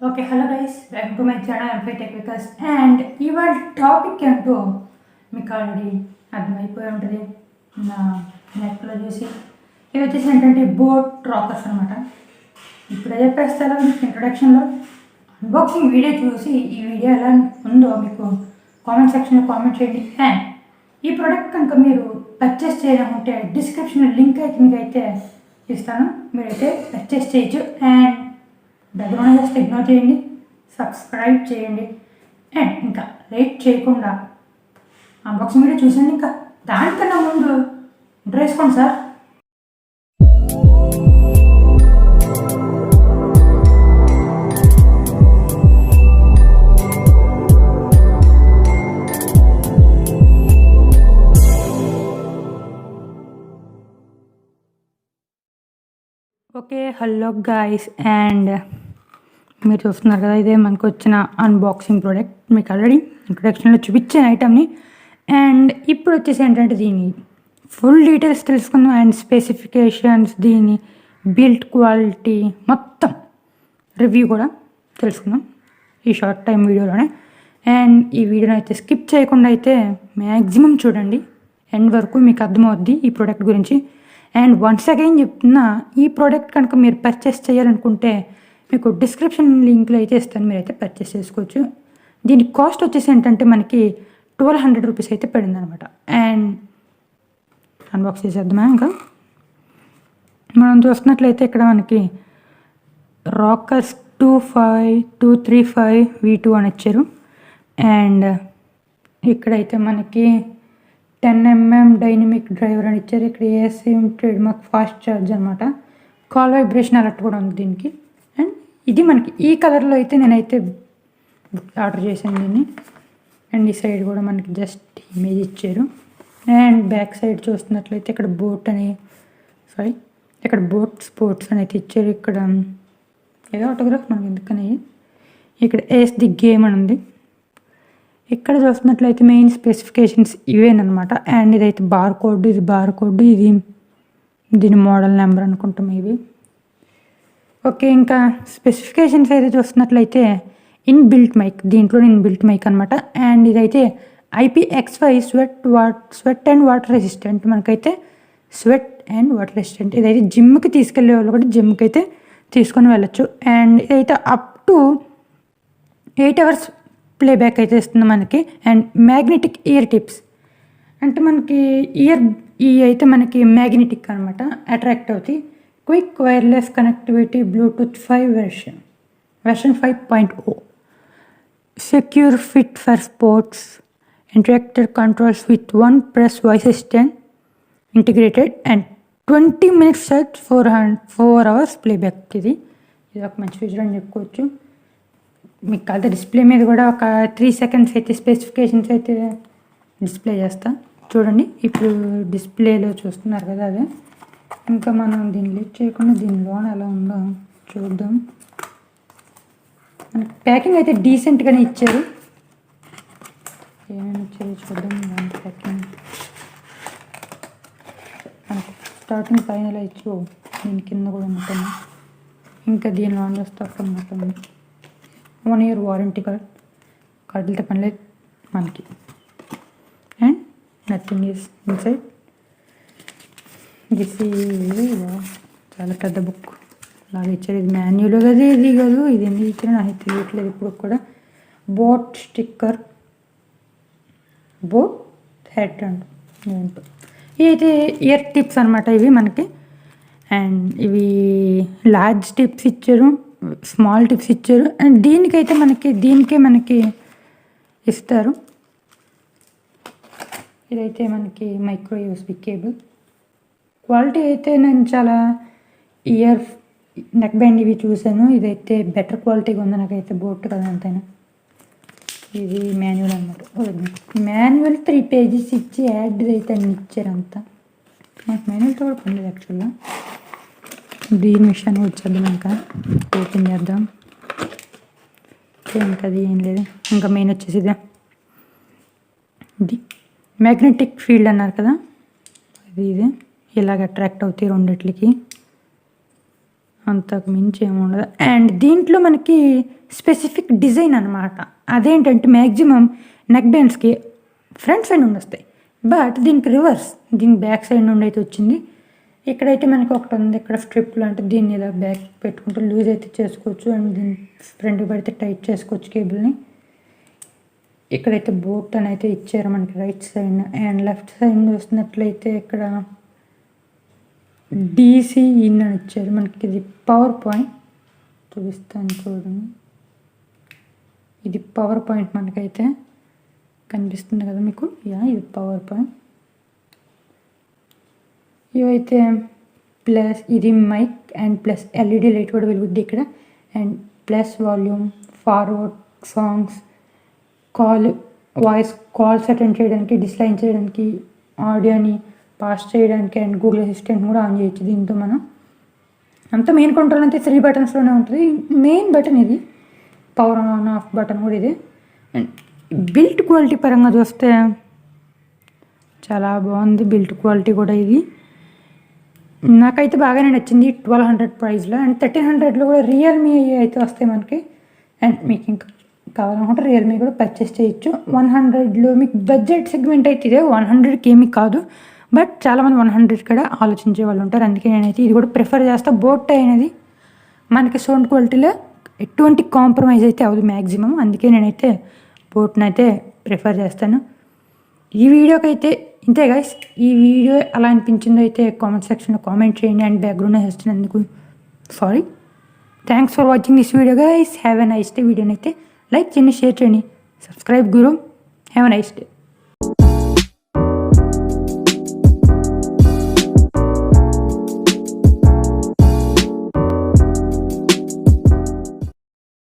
Okay, hello guys, welcome to my channel ఎంఫై tech Vikas. And ఇవాళ topic ఏంటో మీకు ఆల్రెడీ అర్థమైపోయి ఉంటుంది నా నెట్లో చూసి. ఇవి వచ్చేసి ఏంటంటే బోట్ రాకర్స్ అనమాట. ఇప్పుడు చెప్పేస్తారా మీకు ఇంట్రొడక్షన్లో అన్బాక్సింగ్ వీడియో చూసి ఈ వీడియో ఎలా ఉందో మీకు కామెంట్ సెక్షన్లో కామెంట్ చేయండి. అండ్ ఈ ప్రోడక్ట్ కనుక మీరు పర్చేస్ చేయాలనుకుంటే డిస్క్రిప్షన్లో లింక్ అయితే మీకు అయితే ఇస్తాను, మీరైతే పర్చేస్ చేయొచ్చు. అండ్ బ్యాక్గ్రౌండ్ జస్ట్ ఇగ్నోర్ చేయండి, సబ్స్క్రైబ్ చేయండి. అండ్ ఇంకా లేట్ చేయకుండా అన్బాక్సింగ్ వీడియో చూసాను. ఇంకా దానికన్నా ముందు ఇంటర్ వేసుకోండి sir. Okay, hello guys. And మీరు చూస్తున్నారు కదా, ఇదే మనకు వచ్చిన అన్బాక్సింగ్ ప్రోడక్ట్. మీకు ఆల్రెడీ ఇంట్రొడక్షన్లో చూపించిన ఐటమ్ని. అండ్ ఇప్పుడు వచ్చేసి ఏంటంటే దీని ఫుల్ డీటెయిల్స్ తెలుసుకుందాం. అండ్ స్పెసిఫికేషన్స్, దీని బిల్డ్ క్వాలిటీ మొత్తం రివ్యూ కూడా తెలుసుకుందాం ఈ షార్ట్ టైం వీడియోలోనే. అండ్ ఈ వీడియోని అయితే స్కిప్ చేయకుండా అయితే మ్యాక్సిమం చూడండి, ఎండ్ వరకు మీకు అర్థమవుద్ది ఈ ప్రోడక్ట్ గురించి. అండ్ వన్స్ అగైన్ చెప్తున్నా, ఈ ప్రోడక్ట్ కనుక మీరు పర్చేస్ చేయాలనుకుంటే మీకు డిస్క్రిప్షన్ లింక్లో అయితే ఇస్తాను, మీరైతే పర్చేస్ చేసుకోవచ్చు. దీని కాస్ట్ వచ్చేసి ఏంటంటే మనకి 1200 రూపీస్ అయితే పడింది అనమాట. అండ్ అన్బాక్స్ చేసేద్దామా. ఇంకా మనం చూస్తున్నట్లయితే ఇక్కడ మనకి రాకర్స్ 235 V2 అని ఇచ్చారు. అండ్ ఇక్కడైతే మనకి 10mm డైనమిక్ డ్రైవర్ అని ఇచ్చారు. ఇక్కడ ASM trade mark fast charge అనమాట. కాల్ వైబ్రేషన్ అలర్ట్ కూడా ఉంది దీనికి. అండ్ ఇది మనకి ఈ కలర్లో అయితే నేనైతే ఆర్డర్ చేశాను దీన్ని. అండ్ ఈ సైడ్ కూడా మనకి జస్ట్ ఇమేజ్ ఇచ్చారు. అండ్ బ్యాక్ సైడ్ చూస్తున్నట్లయితే ఇక్కడ ఇక్కడ బోట్ స్పోర్ట్స్ అని అయితే ఇచ్చారు. ఇక్కడ ఏదో ఆటోగ్రాఫ్ మనకి ఎందుకని. ఇక్కడ ఏస్ ది గేమ్ అని ఉంది. ఇక్కడ చూస్తున్నట్లయితే మెయిన్ స్పెసిఫికేషన్స్ ఇవేనమాట. అండ్ ఇదైతే ఇది బార్ కోడ్, ఇది దీని మోడల్ నెంబర్ అనుకుంటాం ఇవి. ఓకే, ఇంకా స్పెసిఫికేషన్స్ అయితే చూస్తున్నట్లయితే ఇన్బిల్ట్ మైక్ అనమాట. అండ్ ఇదైతే IPX5 sweat and water resistant. మనకైతే స్వెట్ అండ్ వాటర్ రెసిస్టెంట్. ఇదైతే జిమ్కి తీసుకెళ్లే వాళ్ళు కూడా జిమ్కి అయితే తీసుకొని వెళ్ళచ్చు. అండ్ ఇదైతే అప్ టు 8 hours ప్లేబ్యాక్ అయితే ఇస్తుంది మనకి. అండ్ మ్యాగ్నెటిక్ ఇయర్ టిప్స్ అంటే మనకి అయితే మనకి మ్యాగ్నెటిక్ అనమాట, అట్రాక్ట్ అవుతాయి. Quick wireless connectivity, Bluetooth 5 version 5.0, secure fit for sports, interactive controls with 1 press voice assistant integrated. And 20 minutes set 4 hours playback. ఇది ఒక మంచి ఫీచర్ అని చెప్పుకోవచ్చు. మీకు అది డిస్ప్లే మీద కూడా ఒక 3 seconds అయితే స్పెసిఫికేషన్స్ అయితే డిస్ప్లే చేస్తా చూడండి. ఇప్పుడు డిస్ప్లేలో చూస్తున్నారు కదా అదే. ఇంకా మనం దీన్ని లిఫ్ట్ చేయకుండా దీని లోన ఎలా ఉందో చూద్దాం. మనకి ప్యాకింగ్ అయితే డీసెంట్గానే ఇచ్చారు. ఏమేమి ఇచ్చారు చూద్దాం. దాని ప్యాకింగ్ మనకి స్టార్టింగ్ పైన ఇలా ఇచ్చు, దీని కింద కూడా ఉంటుంది. ఇంకా దీనిలో స్టాక్ ఉంటుంది. 1 year వారంటీ కార్డులతో పని లేదు మనకి. And nothing is inside. This చాలా పెద్ద బుక్ లాగా ఇచ్చారు. ఇది మాన్యువల్ కదా, ఇది కాదు, ఇది ఎందుకు ఇచ్చారో నాకు తెలియట్లేదు ఇప్పుడు కూడా. Boat sticker, boat head and ఏంటో. ఇవి అయితే ఇయర్ టిప్స్ అనమాట ఇవి మనకి. అండ్ ఇవి లార్జ్ టిప్స్ ఇచ్చారు, స్మాల్ టిప్స్ ఇచ్చారు. అండ్ దీనికే మనకి ఇస్తారు. ఇదైతే మనకి మైక్రో USB కేబుల్. క్వాలిటీ అయితే నేను చాలా నెక్ బ్యాండ్ ఇవి చూసాను, ఇదైతే బెటర్ క్వాలిటీగా ఉంది నాకైతే. బోట్ కదా అంతైనా. ఇది మాన్యువల్ అనమాట. మాన్యువల్ 3 pages ఇచ్చి యాడ్ అయితే అన్ని ఇచ్చారు అంతా. నాకు మాన్యువల్తో కూడా పని లేదు యాక్చువల్గా. దీని విషయాన్ని వచ్చేద్దాం. ఇంకా ఓపెన్ చేద్దాం. ఇంకా అది ఏం లేదు. ఇంకా మెయిన్ వచ్చేసి ఇది మ్యాగ్నెటిక్ ఫీల్డ్ అన్నారు కదా, ఇది ఇలాగ అట్రాక్ట్ అవుతాయి రెండిట్లకి. అంతకు మించి ఏమి ఉండదు. అండ్ దీంట్లో మనకి స్పెసిఫిక్ డిజైన్ అనమాట. అదేంటంటే మ్యాక్సిమం నెక్ బ్యాండ్స్కి ఫ్రంట్ సైడ్ నుండి వస్తాయి, బట్ దీనికి రివర్స్, దీని బ్యాక్ సైడ్ నుండి అయితే వచ్చింది. ఇక్కడైతే మనకి ఒకటి ఉంది, ఇక్కడ స్ట్రిప్ లాంటి, దీన్ని ఇలా బ్యాక్ పెట్టుకుంటే లూజ్ అయితే చేసుకోవచ్చు. అండ్ దీన్ని ఫ్రంట్కి పెడితే టైట్ చేసుకోవచ్చు కేబుల్ని. ఇక్కడైతే బోట్ అని అయితే ఇచ్చారు మనకి right side. And left side చూస్తున్నట్లయితే ఇక్కడ డీసీ ఇన్ అని ఇచ్చారు మనకి. ఇది పవర్ పాయింట్ చూపిస్తాను చూడండి. ఇది పవర్ పాయింట్ మనకైతే కనిపిస్తుంది కదా మీకు. ఇది పవర్ పాయింట్. ఇవైతే ప్లస్ ఇది mike and plus LED light కూడా వెలుగుద్ది ఇక్కడ. And plus volume, forward, songs, voice calls attend చేయడానికి, డిస్లైన్ చేయడానికి, ఆడియోని పాస్ చేయడానికి, అండ్ గూగుల్ అసిస్టెంట్ కూడా ఆన్ చేయొచ్చు దీంతో మనం. అంతా మెయిన్ కంట్రోల్ అంతే 3 బటన్స్లోనే ఉంటుంది. మెయిన్ బటన్ ఇది, పవర్ ఆన్ ఆఫ్ బటన్ కూడా ఇదే. అండ్ బిల్ట్ క్వాలిటీ పరంగా చూస్తే చాలా బాగుంది బిల్ట్ క్వాలిటీ కూడా. ఇది నాకైతే బాగానే నచ్చింది 1200 ప్రైస్లో. అండ్ 1300లో కూడా రియల్మీ అయితే వస్తాయి మనకి. అండ్ మీకు ఇంకా కావాలనుకుంటే రియల్మీ కూడా పర్చేస్ చేయొచ్చు. 100లో మీకు బడ్జెట్ సెగ్మెంట్ అయితే ఇదే, 100కి ఏమీ కాదు. బట్ చాలామంది 100 కూడా ఆలోచించే వాళ్ళు ఉంటారు. అందుకే నేనైతే ఇది కూడా ప్రిఫర్ చేస్తాను. బోట్ అనేది మనకి సౌండ్ క్వాలిటీలో ఎటువంటి కాంప్రమైజ్ అయితే అవ్వదు మ్యాక్సిమం. అందుకే నేనైతే బోట్ని అయితే ప్రిఫర్ చేస్తాను. ఈ వీడియోకి అయితే ఇంతే గైస్. ఈ వీడియో ఎలా అనిపించిందో అయితే కామెంట్ సెక్షన్లో కామెంట్ చేయండి. అండ్ బ్యాక్గ్రౌండ్ వేస్తున్నందుకు sorry. Thanks for watching this video guys. Have a nice day. వీడియోని అయితే లైక్ చేయండి, షేర్ చేయండి, సబ్స్క్రైబ్ గురు. Have a nice day.